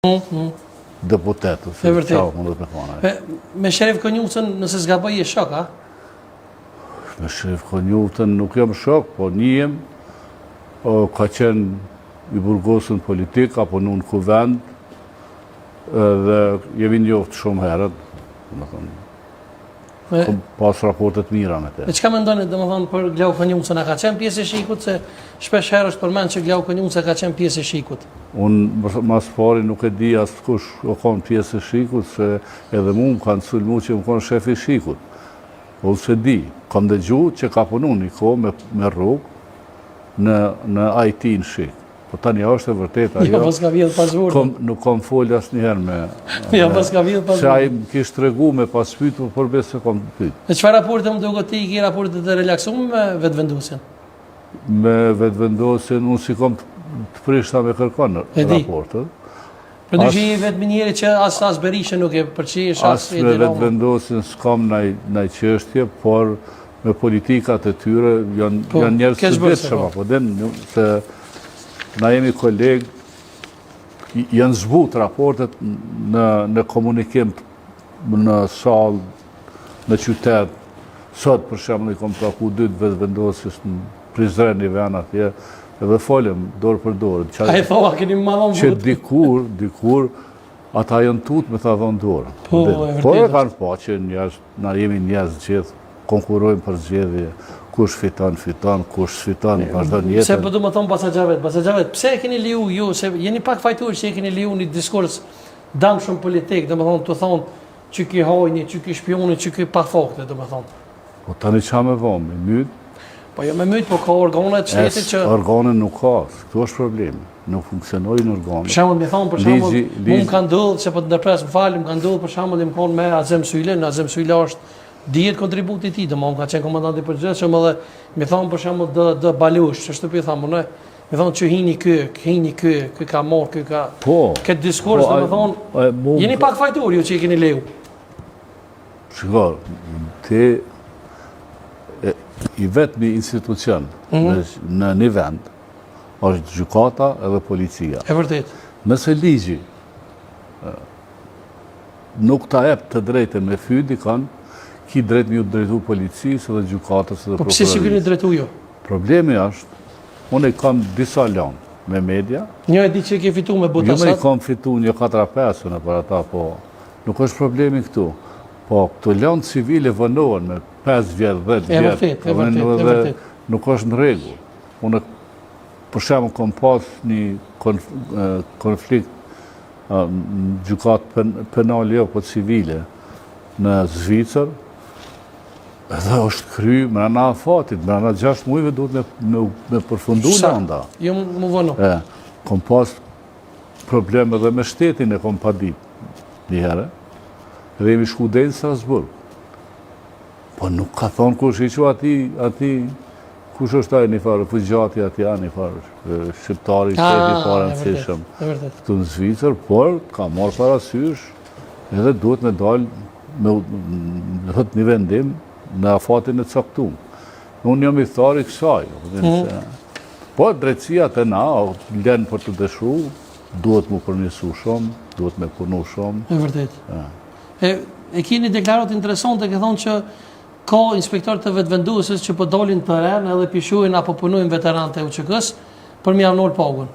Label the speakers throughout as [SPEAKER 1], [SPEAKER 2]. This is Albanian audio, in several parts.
[SPEAKER 1] deputetu.
[SPEAKER 2] E vërtet. Me Sherif Konjucën, nëse zgaboj je shok, a?
[SPEAKER 1] Me Sherif Konjucën nuk jam shok, po njihem, ka qenë i burgosën politik, apo në kuvend, dhe jemi njoftë shumë herët, kom pas raportet mira me te.
[SPEAKER 2] E qka me ndonit, dhe më thonë, për Glau Konjucën, a ka qenë pjesë e shikut, se shpesh herë është përmen që Glau Konjucën ka qenë pjesë e shikut?
[SPEAKER 1] Unë mas pari nuk e di asë kush o konë pjesë e shikut, se edhe mu më kanë sulmu që më konë shefi shikut. Po se di, kam dëgju që ka punu një ko me rrugë në IT në shik. Po tani është e vërteta.
[SPEAKER 2] Jo, pas ka vjetë pas vurë.
[SPEAKER 1] Nuk kam folë asë njëherë me...
[SPEAKER 2] Jo, pas ka vjetë pas vurë.
[SPEAKER 1] Se a i më kishtë regu me pas pytu, por besë se kam pytu.
[SPEAKER 2] E qëfar raporte më duke ti i ki raporte të relaksumë me vetëvendosin?
[SPEAKER 1] Me vetëvendosin, unë si kom të prishta me kërkon në raportet.
[SPEAKER 2] Për në që i vetë minjeri që asë Berisha nuk e përqish,
[SPEAKER 1] asë me vetëvendosin s'kam në qështje, por me politikat e tyre janë njerës të vetëshëm, apo den se na jemi kolegë, janë zbut raportet në komunikim në salë, në qytet. Sot, për shemë, i kom taku 2 vetëvendosis në Prizren i ven atje, edhe folëm dorë për dorë.
[SPEAKER 2] A e thova, keni më madhon
[SPEAKER 1] që dikur, ata janë tut me ta dhonë dorë.
[SPEAKER 2] Po, e vërtetë.
[SPEAKER 1] Por e kanë po që na jemi njerëz gjithë, konkurojmë për zgjedhje, kush fiton, kush sfiton, vazhdon jetën.
[SPEAKER 2] Se përdu më thonë Basaxhavet, pse e keni liu ju, se jeni pak fajtur që e keni liu një diskurs dam shumë politik, dhe më thonë të thonë që ki hojni, që ki shpioni, që ki pa fakte, dhe më thonë.
[SPEAKER 1] Po tani qa me vonë, me mytë?
[SPEAKER 2] Po jo me mytë, po ka organet qëtetit që...
[SPEAKER 1] Organet nuk ka, këto është problemi, nuk funksionojnë organet.
[SPEAKER 2] Për shambull, me thonë, për shambull, mu më kanë dëllë, se po të ndërpres më falë, më kanë dëllë, për shambull, më konë me Azem Syle, në Azem Syle është dijet kontributi ti, dhe më ka qenë komandanti përgjithshëm edhe me thonë për shembull dë Balush, që shtëpi thamë, me thonë që hini kë ka morë, kë ka... Këtë diskurs, dhe me thonë, jeni pak fajtur ju që i keni leu.
[SPEAKER 1] Shikor, ti i vetëmi institucion në një vend, është gjykata edhe policia.
[SPEAKER 2] E vërtet.
[SPEAKER 1] Nëse ligji nuk ta jep të drejtën me fydi kanë, ki drejt me ju drejtu policisë dhe gjykatës dhe prokurorisë.
[SPEAKER 2] Po pëse si këni drejtu ju?
[SPEAKER 1] Problemi është, unë i kam disa lanë me media.
[SPEAKER 2] Një e di që i ke fitu me Butasat?
[SPEAKER 1] Jo me i kam fitu një 4-5 në për ata, po nuk është problemi këtu. Po këtu lanë civile vënohen me 5 vjetë, 10 vjetë.
[SPEAKER 2] E vërtet.
[SPEAKER 1] Nuk është në regu. Unë për shemë kam pas një konflikt gjukatë penale jo, po civile në Zvicër, edhe është kry mrena fatit, mrena 6 mujve duhet me përfundu në anda.
[SPEAKER 2] Jo më vënu.
[SPEAKER 1] Kom pas probleme dhe me shtetin e kom pa dit një herë, edhe jemi shku dhe në Strasburg. Po nuk ka thonë kush i që ati, kush është taj një farë, fugjati ati a një farë, shqiptari, shteti parë në cishëm, këtu në Zvicër, por ka marrë parasysh, edhe duhet me dalë me një vendim në afatin e caktum. Unë jam i thari kësaj. Po, drejtësia të na, lenë për të dëshru, duhet mu përnjësu shumë, duhet me punu shumë.
[SPEAKER 2] E vërtet. E kini deklarat interesante, ke thonë që ka inspektor të vetëvendusës që po dolin të renë edhe pishuin apo punujnë veteran të UÇK-s për mi avnol pagun.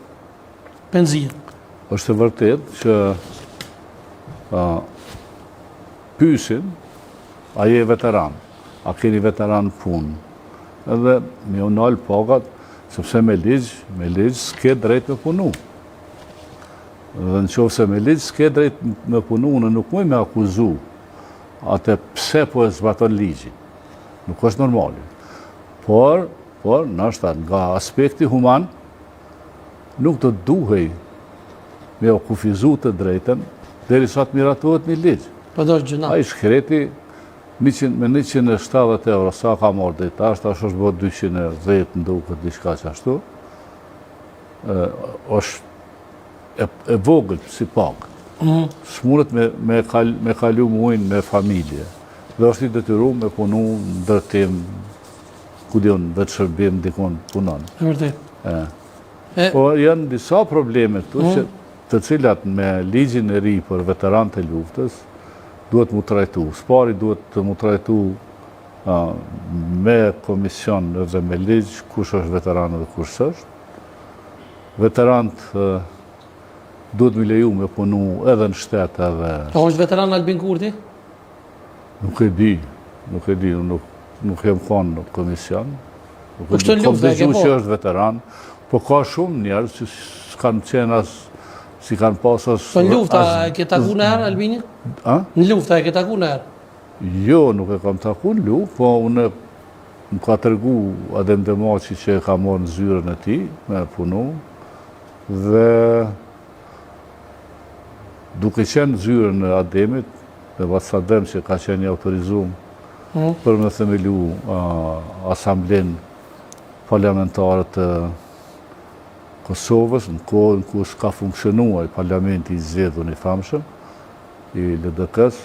[SPEAKER 2] Penzijen.
[SPEAKER 1] Është e vërtet që pysin, a je veteran, a keni veteran punë, edhe me unal pagat, sepse me ligjë s'ke drejt me punu. Dhe në qofë se me ligjë s'ke drejt me punu, në nuk muj me akuzu atë pse po e zbaton ligjë. Nuk është normali. Por, nështë nga aspekti human, nuk të duhej me okufizu të drejten, deri sa të miratohet një ligjë. A i shkreti me 170 euro, sa ka marrë dhe ta, është bërë 210 në duke të diçka që ashtu, është e vogël si pak. S'munët me kalu muajnë me familje, dhe është i detyru me punu në dërtim, ku dion, vetë shërbim, dikon punon.
[SPEAKER 2] E vërtet.
[SPEAKER 1] Po janë disa probleme këtu që të cilat me ligjin e ri për veteranët e luftës duhet mu trajtu. Spari duhet të mu trajtu me komision dhe me ligj kush është veteran dhe kush është. Veteranët duhet me leju me punu edhe në shtetë edhe...
[SPEAKER 2] A është veteran Albin Kurti?
[SPEAKER 1] Nuk e di, nuk jem konë në komision.
[SPEAKER 2] Po kështë në luftë e ke po?
[SPEAKER 1] Që është veteran, po ka shumë njerëz që s'kanë qenë as, si kanë pas as...
[SPEAKER 2] Po në lufta e ke taku në herë, Albini? Në lufta e ke taku në herë?
[SPEAKER 1] Jo, nuk e kam taku në luftë, po unë më ka tërgu Adem Demaci që e ka morë në zyrën e ti, me punu, dhe duke qenë zyrën e Ademit, dhe Vaca Adem që ka qenë i autorizum për me themelu asamblen parlamentare të Kosovës, në kohën ku s'ka funksionuar parlamenti i zgjedhur i famshëm, i LDK-s,